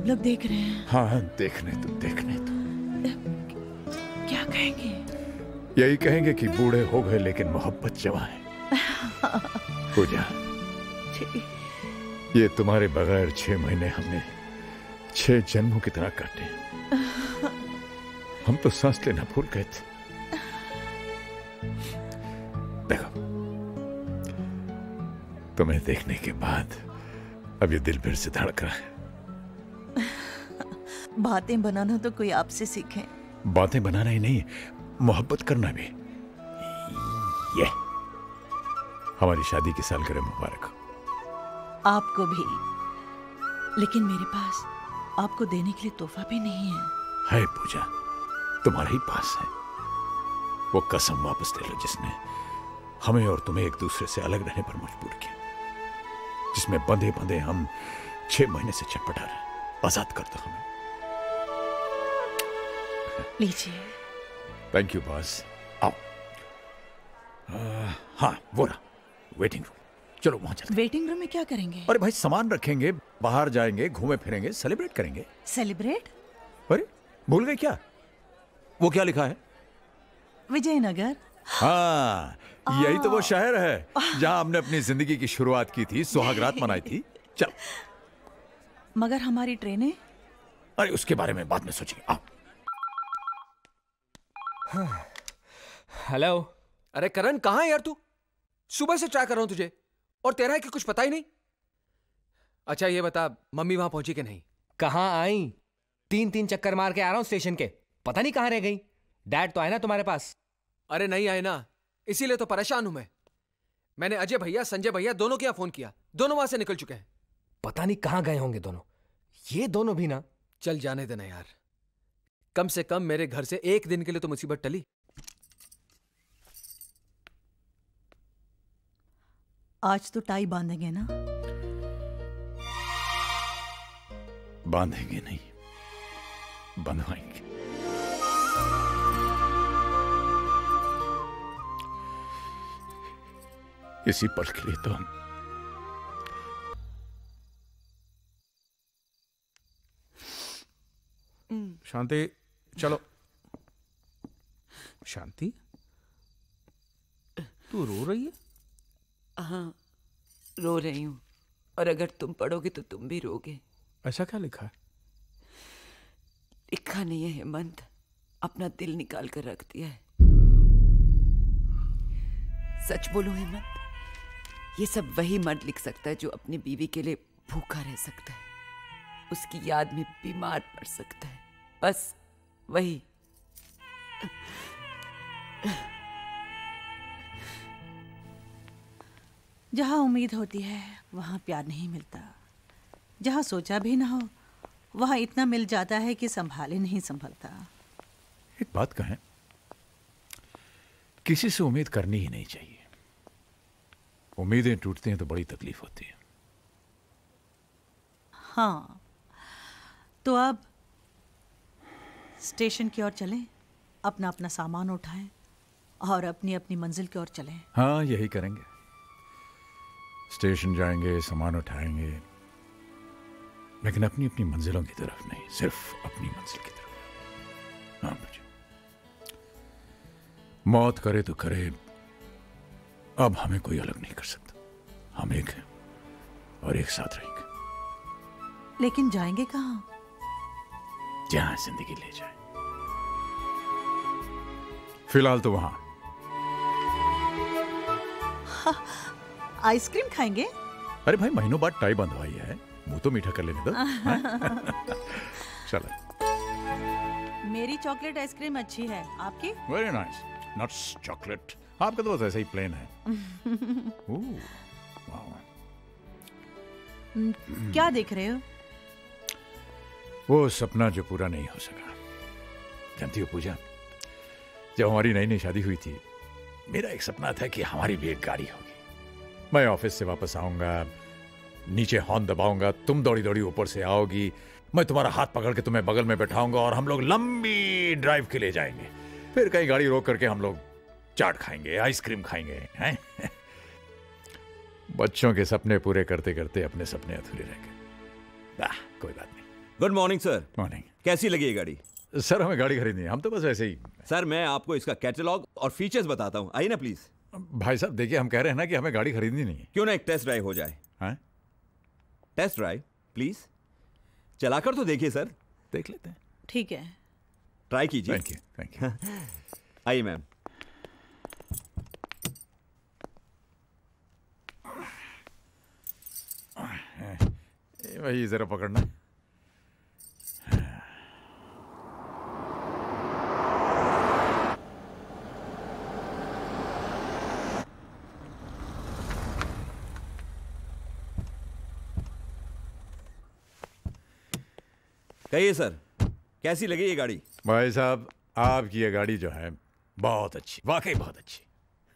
सब लोग देख रहे हैं। हाँ, देखने तो देखने तो। क्या कहेंगे? यही कहेंगे कि बूढ़े हो गए लेकिन मोहब्बत जवां है। पूजा, ये तुम्हारे बगैर 6 महीने हमने 6 जन्मों की तरह काटे। हम तो सांस लेना भूल गए थे। देखो, तुम्हें देखने के बाद अब ये दिल फिर से धड़क रहा है। बातें बनाना तो कोई आपसे सीखे। बातें बनाना ही नहीं, मोहब्बत करना भी। ये हमारी शादी की सालगिरह मुबारक हो। आपको भी। लेकिन मेरे पास आपको देने के लिए तोहफा भी नहीं है। है पूजा, तुम्हारे ही पास है। वो कसम वापस ले लो जिसने हमें और तुम्हें एक दूसरे से अलग रहने पर मजबूर किया, जिसमें बंधे बंधे हम 6 महीने से छटपटा रहे। आजाद कर दो हमें। लीजिए। Thank you boss. आओ। हाँ, वो रहा वेटिंग रूम। चलो वहां चलते। वेटिंग रूम में क्या करेंगे? अरे भाई, सामान रखेंगे, बाहर जाएंगे, घूमे फिरेंगे, सेलिब्रेट करेंगे। सेलिब्रेट? अरे भूल गए क्या? वो क्या लिखा है? विजयनगर। हाँ, यही तो वो शहर है जहां हमने अपनी जिंदगी की शुरुआत की थी, सुहागरात मनाई थी। चल। मगर हमारी ट्रेनें? अरे उसके बारे में बाद में सोचेंगे। आओ। हेलो। अरे करण, कहाँ है यार तू? सुबह से ट्राई कर रहा हूं तुझे, और तेरा है कि कुछ पता ही नहीं। अच्छा ये बता, मम्मी वहां पहुंची कि नहीं? कहाँ आई? 3 चक्कर मार के आ रहा हूं स्टेशन के, पता नहीं कहाँ रह गई। डैड तो आए ना तुम्हारे पास? अरे नहीं आए ना, इसीलिए तो परेशान हूं मैं। मैंने अजय भैया, संजय भैया दोनों के यहाँ फोन किया, दोनों वहां से निकल चुके हैं। पता नहीं कहाँ गए होंगे दोनों। ये दोनों भी ना। चल जाने देना यार, कम से कम मेरे घर से एक दिन के लिए तो मुसीबत टली। आज तो टाई बांधेंगे ना? बांधेंगे नहीं, बंधवाएंगे। इसी पल के लिए तो हम शांति, चलो। शांति, तू रो रही है? हाँ, रो रही हूँ, और अगर तुम पढ़ोगे तो तुम भी रोगे। ऐसा क्या लिखा है? लिखा नहीं है हेमंत, अपना दिल निकाल कर रख दिया है। सच बोलो हेमंत, ये सब वही मर्द लिख सकता है जो अपनी बीवी के लिए भूखा रह सकता है, उसकी याद में बीमार पड़ सकता है, बस वही। जहाँ उम्मीद होती है वहाँ प्यार नहीं मिलता, जहाँ सोचा भी ना हो वहाँ इतना मिल जाता है कि संभाले नहीं संभलता। एक बात कहें, किसी से उम्मीद करनी ही नहीं चाहिए। उम्मीदें टूटती हैं तो बड़ी तकलीफ होती है। हाँ, तो अब स्टेशन की ओर चलें, अपना अपना सामान उठाएं और अपनी अपनी मंजिल की ओर चलें। हाँ, यही करेंगे। स्टेशन जाएंगे, सामान उठाएंगे, लेकिन अपनी अपनी मंजिलों की तरफ नहीं, सिर्फ अपनी मंजिल की तरफ। हाँ मुझे मौत करे तो करे, अब हमें कोई अलग नहीं कर सकता। हम एक हैं और एक साथ रहेंगे। लेकिन जाएंगे कहाँ? जहां जिंदगी ले जाए। फिलहाल तो वहां। आइसक्रीम खाएंगे? अरे भाई, महीनों बाद टाई बंधवाई है, मुंह तो मीठा कर लेने दो। चलो। मेरी चॉकलेट आइसक्रीम अच्छी है, आपकी? Very nice. Nuts chocolate. आपका तो बस ऐसा ही प्लेन है। क्या देख रहे हो? वो सपना जो पूरा नहीं हो सका। जानती हो पूजा, जब हमारी नई नई शादी हुई थी, मेरा एक सपना था कि हमारी भी एक गाड़ी होगी। मैं ऑफिस से वापस आऊंगा, नीचे हॉर्न दबाऊंगा, तुम दौड़ी दौड़ी ऊपर से आओगी, मैं तुम्हारा हाथ पकड़ के तुम्हें बगल में बैठाऊंगा और हम लोग लंबी ड्राइव के लिए जाएंगे। फिर कहीं गाड़ी रोक करके हम लोग चाट खाएंगे, आइसक्रीम खाएंगे, हैं? बच्चों के सपने पूरे करते करते अपने सपने अधूरे रह गए। कोई बात नहीं, गुड मॉर्निंग सर। मॉर्निंग। कैसी लगी ये गाड़ी? सर हमें गाड़ी खरीदनी है, हम तो बस वैसे ही। सर मैं आपको इसका कैटलॉग और फीचर्स बताता हूँ, आइए ना प्लीज। भाई साहब देखिए, हम कह रहे हैं ना कि हमें गाड़ी खरीदनी नहीं है। क्यों ना एक टेस्ट ड्राइव हो जाए? हाँ? टेस्ट ड्राइव प्लीज, चलाकर तो देखिए सर। देख लेते हैं। ठीक है, ट्राई कीजिए। Thank you, thank you. आइए मैम। वही जरा पकड़ना। कहिए सर, कैसी लगी ये गाड़ी? भाई साहब आपकी ये गाड़ी जो है बहुत अच्छी, वाकई बहुत अच्छी।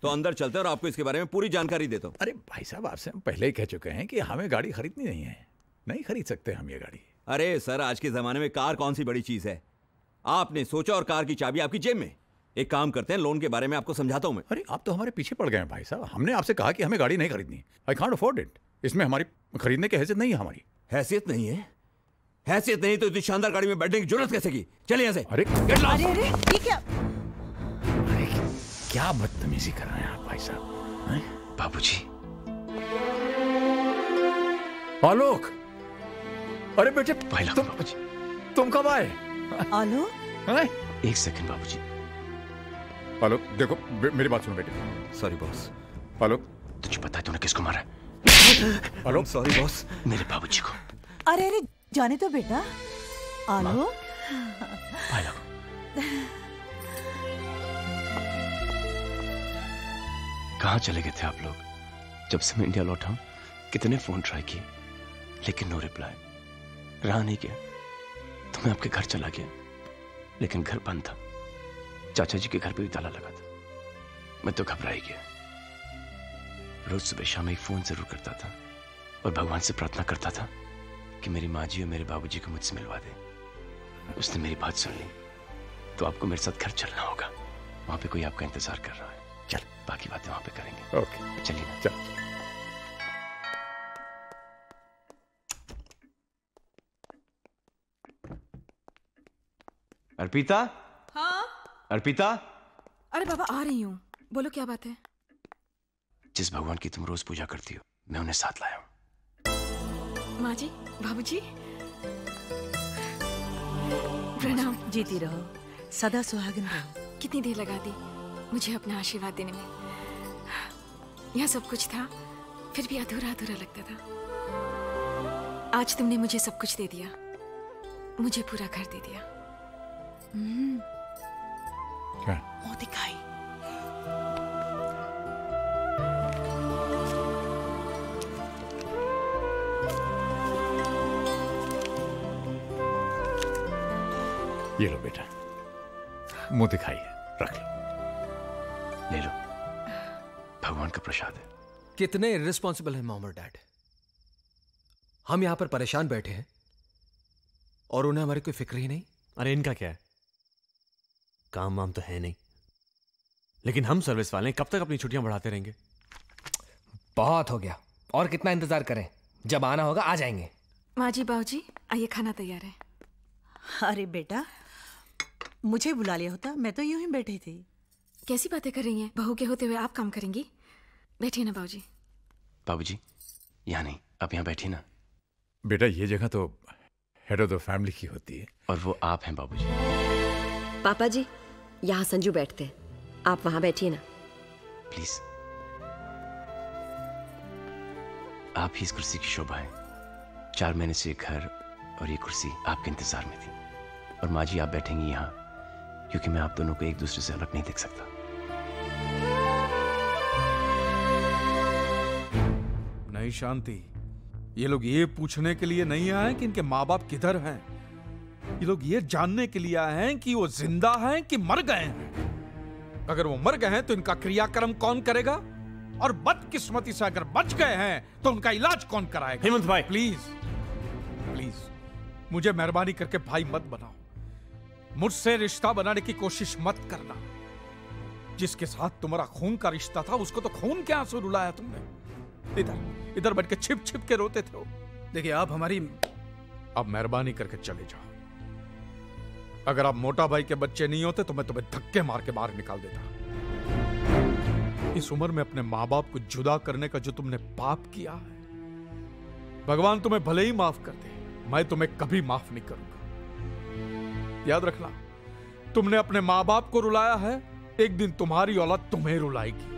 तो अंदर चलते हैं और आपको इसके बारे में पूरी जानकारी देता हूँ। अरे भाई साहब आपसे हम पहले ही कह चुके हैं कि हमें गाड़ी खरीदनी नहीं है, नहीं खरीद सकते हम ये गाड़ी। अरे सर, आज के जमाने में कार कौन सी बड़ी चीज है? आपने सोचा और कार की चाबी आपकी जेब में। एक काम करते हैं, लोन के बारे में आपको समझाता हूँ मैं। अरे आप तो हमारे पीछे पड़ गए हैं भाई साहब, हमने आपसे कहा कि हमें गाड़ी नहीं खरीदनी। I can't afford it. इसमें हमारी खरीदने की हैसियत नहीं है हमारी। हैसियत नहीं है? हैसियत नहीं तो इतनी शानदार गाड़ी में बैठने की जरूरत कैसे की? चलिए यहाँ से। अरे अरे अरे ये क्या? अरे क्या बदतमीजी कर रहे हैं आप भाई साहब? बाबूजी। आलोक, अरे बेटे तुम कब आए? आलोक, एक सेकंड बाबूजी। आलोक देखो, मेरी बात सुनो बेटे। Sorry boss. आलोक, तुझे पता है तूने किसको मारा? आलोक सॉरी बॉस। मेरे बाबूजी को। अरे अरे जाने तो बेटा। आलोक, कहाँ चले गए थे आप लोग? जब से मैं इंडिया लौटा हूं कितने फोन ट्राई किए, लेकिन नो रिप्लाई। रहा नहीं गया तो मैं आपके घर चला गया, लेकिन घर बंद था। चाचा जी के घर पे भी ताला लगा था। मैं तो घबरा ही गया। रोज सुबह शाम एक फोन जरूर करता था और भगवान से प्रार्थना करता था कि मेरी माँ जी और मेरे बाबूजी को मुझसे मिलवा दे। उसने मेरी बात सुन ली। तो आपको मेरे साथ घर चलना होगा, वहां पे कोई आपका इंतजार कर रहा है। चल, बाकी बातें वहां पे करेंगे। ओके चलिए ना। चल। अर्पिता। हाँ? अर्पिता। अरे बाबा आ रही हूँ, बोलो क्या बात है? जिस भगवान की तुम रोज पूजा करती हो, मैं उन्हें साथ लाया हूँ। माँ जी, बाबूजी, प्रणाम। जीती रहो, सदा सुहागन रहो। कितनी देर लगा दी मुझे अपना आशीर्वाद देने में। यहाँ सब कुछ था, फिर भी अधूरा अधूरा लगता था। आज तुमने मुझे सब कुछ दे दिया, मुझे पूरा घर दे दिया। क्या? मुंह दिखाई। ये लो बेटा, मुंह दिखाई है, रख लो। ले लो, भगवान का प्रसाद है। कितने इर्रिस्पॉन्सिबल हैं मॉम और डैड। हम यहां पर परेशान बैठे हैं और उन्हें हमारी कोई फिक्र ही नहीं। अरे इनका क्या है, काम वाम तो है नहीं, लेकिन हम सर्विस वाले कब तक अपनी छुट्टियां बढ़ाते रहेंगे? बहुत हो गया, और कितना इंतजार करें? जब आना होगा आ जाएंगे। माँ जी, बाबूजी, आइए, खाना तैयार है। अरे बेटा, मुझे बुला लिया होता, मैं तो यूं ही बैठी थी। कैसी बातें कर रही हैं? बहू के होते हुए आप काम करेंगी? बैठिए ना बाबूजी। बाबूजी, यहाँ नहीं, आप यहाँ बैठिए ना। बेटा ये जगह तो हेड ऑफ द फैमिली की होती है। और वो आप हैं बाबूजी। पापा जी, यहाँ संजू बैठते हैं, आप वहां बैठिए ना। प्लीज। आप ही इस कुर्सी की शोभा है। 4 महीने से ये घर और ये कुर्सी आपके इंतजार में थी। और माँ जी आप बैठेंगी यहाँ, क्योंकि मैं आप दोनों को एक दूसरे से अलग नहीं देख सकता। नहीं शांति, ये लोग ये पूछने के लिए नहीं आए कि इनके माँ बाप किधर हैं। ये लोग ये जानने के लिए आए हैं कि वो जिंदा हैं कि मर गए हैं। अगर वो मर गए हैं तो इनका क्रियाक्रम कौन करेगा, और बदकिस्मती से अगर बच गए हैं तो उनका इलाज कौन कराएगा? हेमंत भाई प्लीज प्लीज, मुझे मेहरबानी करके भाई मत बनाओ। मुझसे रिश्ता बनाने की कोशिश मत करना। जिसके साथ तुम्हारा खून का रिश्ता था उसको तो खून के आंसू रुलाया तुमने। इधर इधर बैठ के छिप छिप के रोते थे। देखिए, आप हमारी अब मेहरबानी करके चले जाओ। अगर आप मोटा भाई के बच्चे नहीं होते तो मैं तुम्हें धक्के मार के बाहर निकाल देता। इस उम्र में अपने माँ बाप को जुदा करने का जो तुमने पाप किया है, भगवान तुम्हें भले ही माफ कर दे, मैं तुम्हें कभी माफ नहीं करूंगा। याद रखना, तुमने अपने माँ बाप को रुलाया है, एक दिन तुम्हारी औलाद तुम्हें रुलाएगी।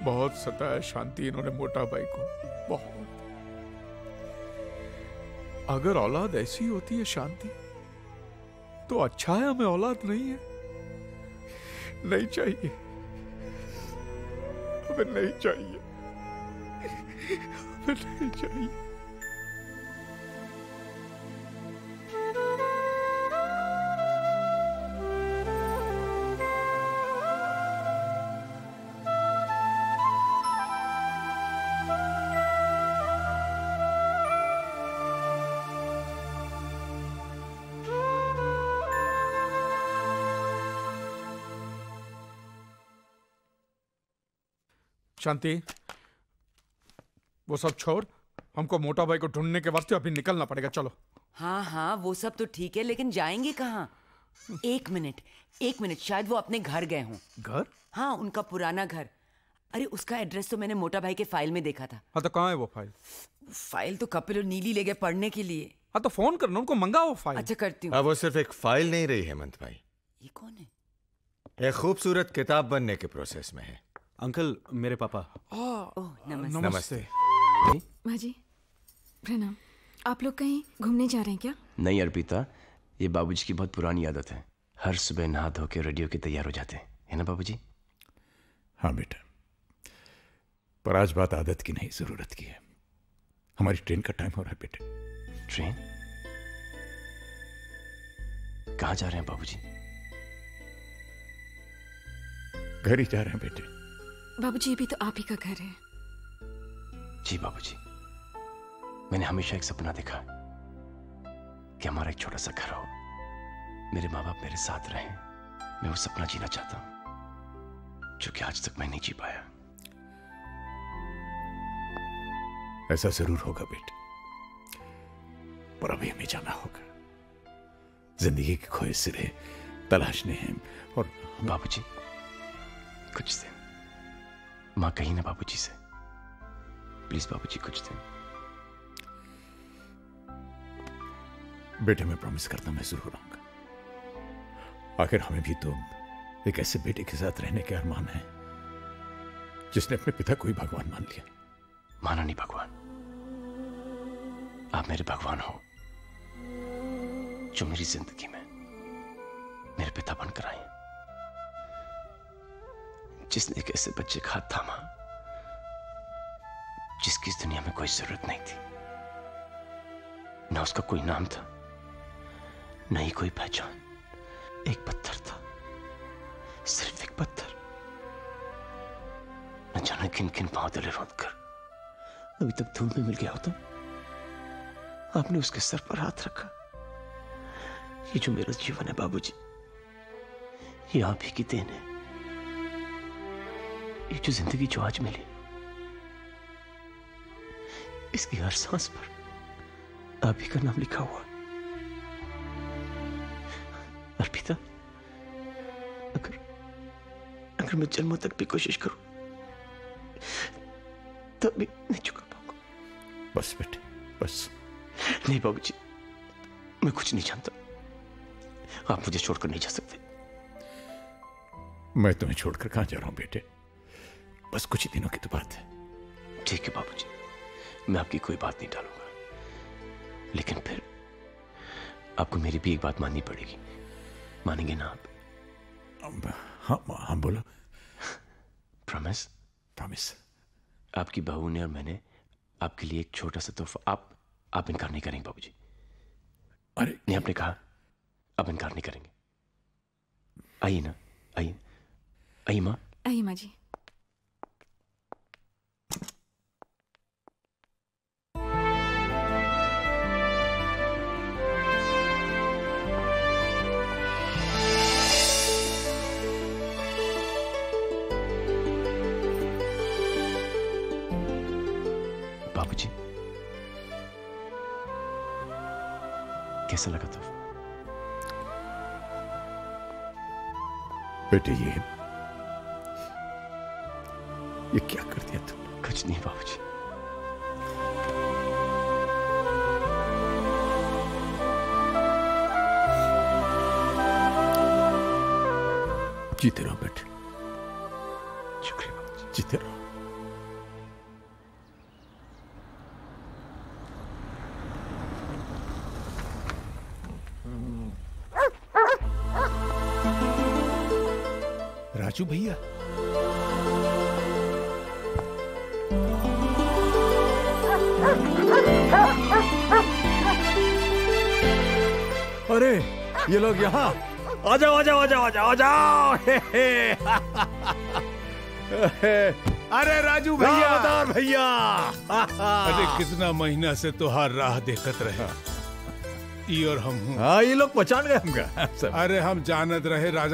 बहुत सताया शांति इन्होंने मोटा भाई को, बहुत। अगर औलाद ऐसी होती है शांति, तो अच्छा है हमें औलाद नहीं है। नहीं चाहिए, हमें नहीं चाहिए, हमें नहीं चाहिए। शांति, वो सब छोड़, हमको मोटा भाई को ढूंढने के वास्ते अभी निकलना पड़ेगा। चलो। हाँ हाँ, वो सब तो ठीक है, लेकिन जाएंगे कहाँ? एक मिनट, शायद वो अपने घर गए हों। घर? हाँ, उनका पुराना घर। अरे उसका एड्रेस तो मैंने मोटा भाई के फाइल में देखा था। हाँ तो कहाँ है वो फाइल? फाइल तो कपिल और नीली ले गए पढ़ने के लिए। हाँ तो फोन करना, उनको मंगाओ वो फाइल। अच्छा, करती हूँ। अब वो सिर्फ एक फाइल नहीं रही हेमंत भाई, ये कौन है? एक खूबसूरत किताब बनने के प्रोसेस में है। अंकल, मेरे पापा। ओह, नमस्ते। नमस्ते। माँ जी, प्रणाम। आप लोग कहीं घूमने जा रहे हैं क्या? नहीं अर्पिता, ये बाबूजी की बहुत पुरानी आदत है। हर सुबह नहा धो के रेडियो के तैयार हो जाते हैं, है ना बाबूजी? हाँ बेटा, पर आज बात आदत की नहीं, जरूरत की है। हमारी ट्रेन का टाइम हो रहा है बेटे। ट्रेन? कहाँ जा रहे हैं बाबूजी? घर ही जा रहे हैं बेटे। बाबूजी, ये भी तो आप ही का घर है। जी बाबूजी, मैंने हमेशा एक सपना देखा कि हमारा एक छोटा सा घर हो, मेरे माँ बाप मेरे साथ रहें। मैं वो सपना जीना चाहता हूं, जो कि आज तक मैं नहीं जी पाया। ऐसा जरूर होगा बेटे, पर अभी हमें जाना होगा। जिंदगी के खोए सिरे तलाशने हैं। और बाबूजी, कुछ दिन माँ कही ना बाबूजी से, प्लीज बाबूजी कुछ दिन। बेटे मैं प्रॉमिस करता हूं, मैं जरूर आऊंगा। आखिर हमें भी तो एक ऐसे बेटे के साथ रहने के अरमान है जिसने अपने पिता को ही भगवान मान लिया। माना नहीं भगवान, आप मेरे भगवान हो, जो मेरी जिंदगी में मेरे पिता बनकर आए, जिसने एक ऐसे बच्चे का हाथ थामा जिसकी इस दुनिया में कोई जरूरत नहीं थी। ना उसका कोई नाम था, न ही कोई पहचान। एक पत्थर था, सिर्फ एक पत्थर। न जाने किन किन पांव तले रोंद कर अभी तक धूल में मिल गया होता। आपने उसके सर पर हाथ रखा। ये जो मेरा जीवन है बाबूजी, ये आप ही की देन है। ये जो जिंदगी जो आज मिली, इसकी हर सांस पर आप ही का नाम लिखा हुआ। अर्पिता, अगर मैं जन्मों तक भी कोशिश करूं तब भी नहीं चुका पाऊंगा। बस बेटे, बस। नहीं बाबूजी, मैं कुछ नहीं जानता। आप मुझे छोड़कर नहीं जा सकते। मैं तुम्हें छोड़कर कहां जा रहा हूं बेटे, बस कुछ ही दिनों की तो बात है। ठीक है बाबूजी, मैं आपकी कोई बात नहीं टालूंगा, लेकिन फिर आपको मेरी भी एक बात माननी पड़ेगी। मानेंगे ना आप? हाँ बोलो। प्रॉमिस? प्रॉमिस। आपकी बहू ने और मैंने आपके लिए एक छोटा सा तोहफा। आप इनकार नहीं करेंगे बाबूजी? अरे नहीं, आपने कहा आप इनकार नहीं करेंगे। आइए ना, आइए, आइए माँ। आइए माँ जी। बाबूजी, कैसा लगा तोहफा? बेटे ये क्या कर दिया तुमने? कुछ नहीं बाबूजी। जीते रहो बेटे, शुक्रिया बाबूजी। जीते रहो। राजू भैया, अरे ये लोग यहाँ, आ जाओ आ जाओ आ जाओ आ जाओ आ जाओ। अरे राजू भैया, भैया। अरे कितना महीना से तुहार राह देखत रहे, ई और हम हूँ। हाँ, ये लोग पहचान गए हमका। अरे हम जानत रहे राजा